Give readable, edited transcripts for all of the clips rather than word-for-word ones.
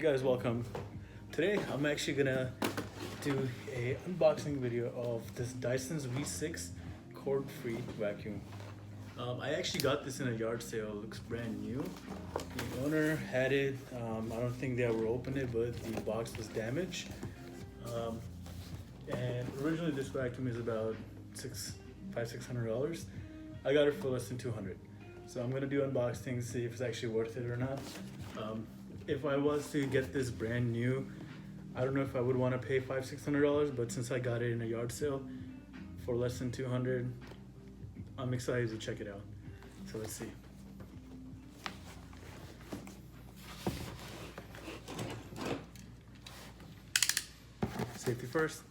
Guys, welcome. Today I'm actually gonna do a unboxing video of this Dysons V6 cord-free vacuum. I actually got this in a yard sale. It looks brand new. The owner had it. I don't think they ever opened it, but the box was damaged. And originally this vacuum is about $600. I got it for less than $200. So I'm gonna do unboxing, see if it's actually worth it or not. If I was to get this brand new, I don't know if I would want to pay $500-600, but since I got it in a yard sale for less than $200, I'm excited to check it out. So let's see. Safety first.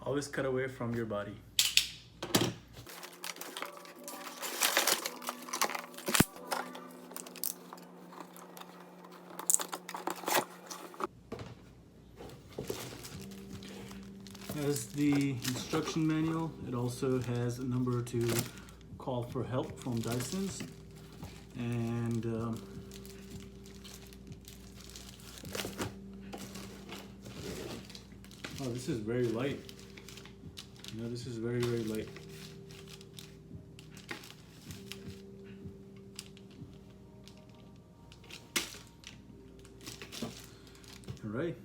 Always cut away from your body. As the instruction manual, it also has a number to call for help from Dysons. And oh, this is very light. You know, this is very, very light. All right.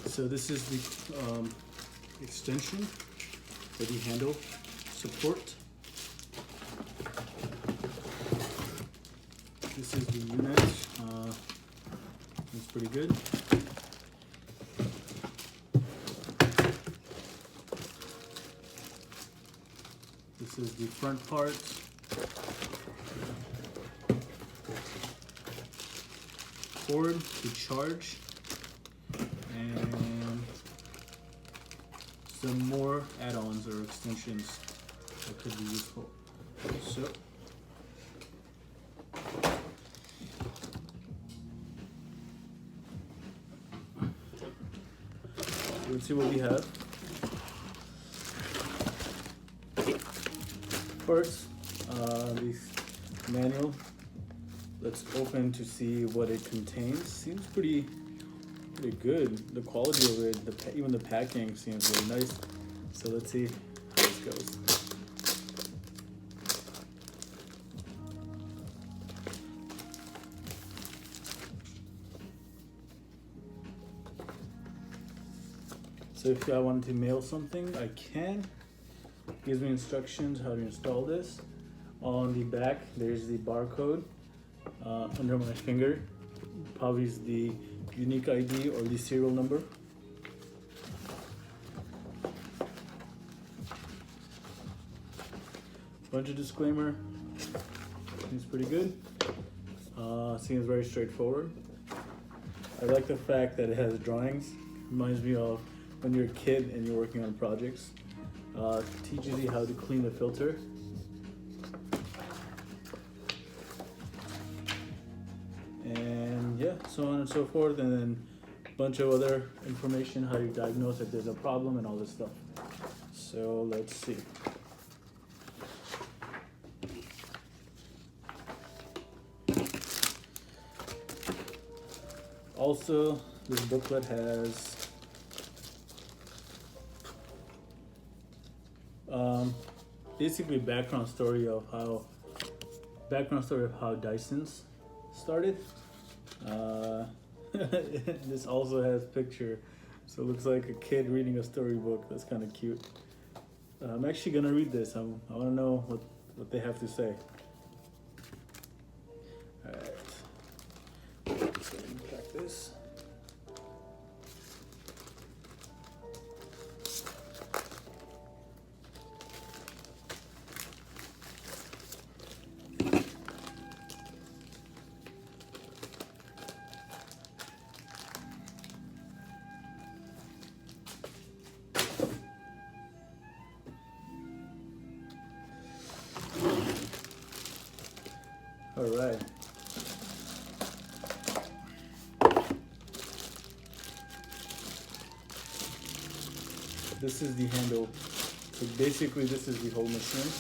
So this is the extension for the handle support. This is the unit. It's pretty good. This is the front part. Cord to charge. And some more add-ons or extensions that could be useful. So let's see what we have. First, this manual. Let's open to see what it contains. Seems pretty good. The quality of it, even the packing seems really nice. So let's see how this goes. So if I wanted to mail something, I can. It gives me instructions how to install this. On the back, there's the barcode under my finger. Probably is the unique ID or the serial number. Bunch of disclaimer. Seems pretty good. Seems very straightforward. I like the fact that it has drawings. Reminds me of when you're a kid and you're working on projects. Teaches you how to clean the filter. And yeah, so on and so forth, and then a bunch of other information, how you diagnose if there's a problem and all this stuff. So let's see. Also, this booklet has basically background story of how Dysons started. This also has picture, so it looks like a kid reading a storybook. That's kind of cute. I'm actually gonna read this. I want to know what they have to say. All right, let's go ahead and pack this. All right. This is the handle So basically this is the whole machine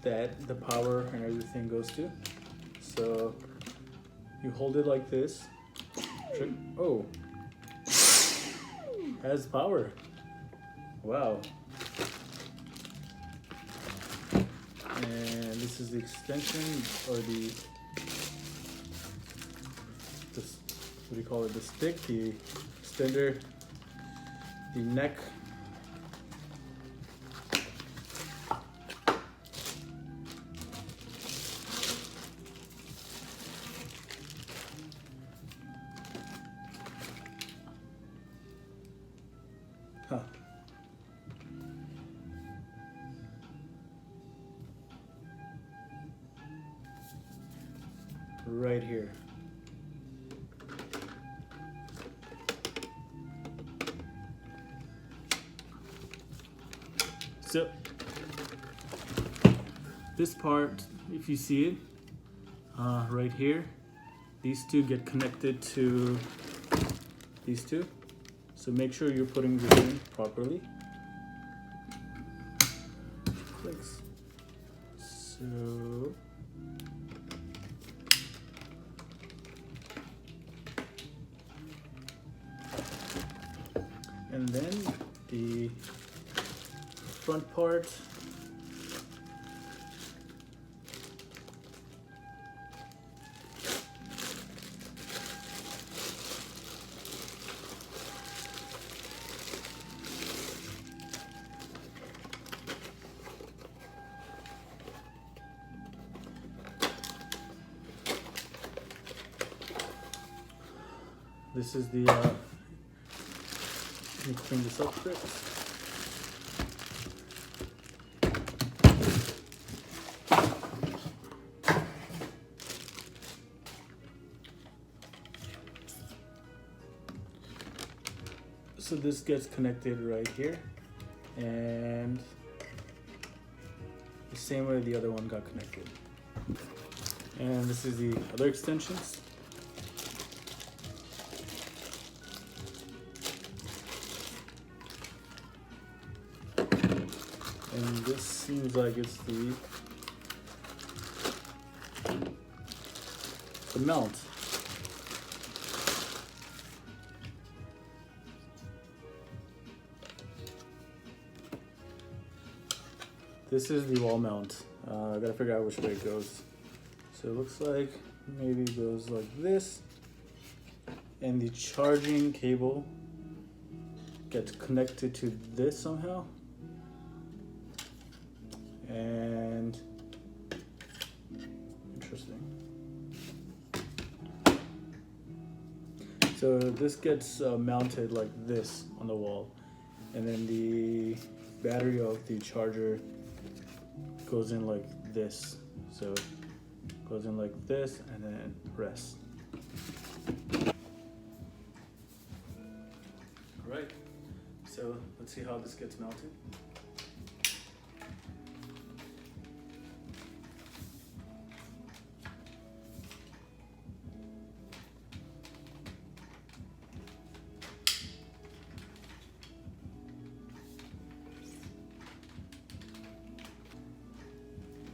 that the power and everything goes to. So you hold it like this. Oh, has power. Wow. And this is the extension, or this, what do you call it? The stick, the extender, the neck. Huh. Right here. So this part, if you see it, right here, these two get connected to these two. So make sure you're putting this in properly. Clicks. So and then the front part, this is the let me clean this up quick. So this gets connected right here, and the same way the other one got connected. And this is the other extensions. And this seems like it's the mount. This is the wall mount. I gotta figure out which way it goes. So it looks like maybe it goes like this, and the charging cable gets connected to this somehow. And interesting. So this gets mounted like this on the wall, and then the battery of the charger goes in like this. So it goes in like this and then rests. All right, so let's see how this gets mounted.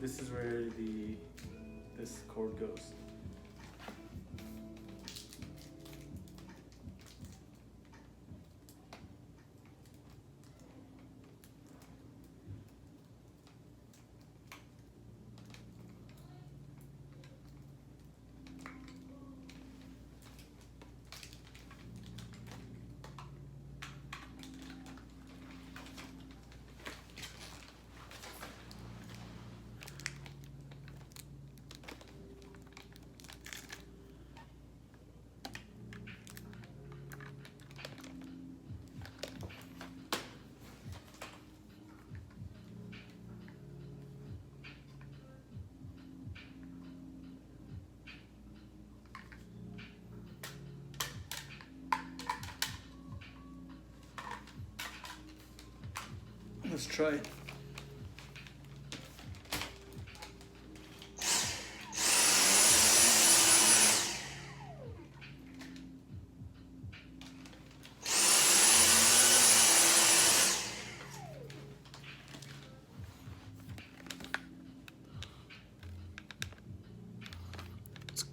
This is where this cord goes. Let's try it.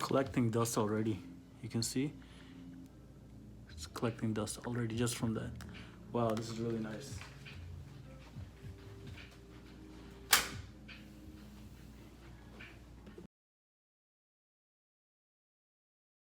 collecting dust already. You can see it's collecting dust already just from that. Wow, this is really nice.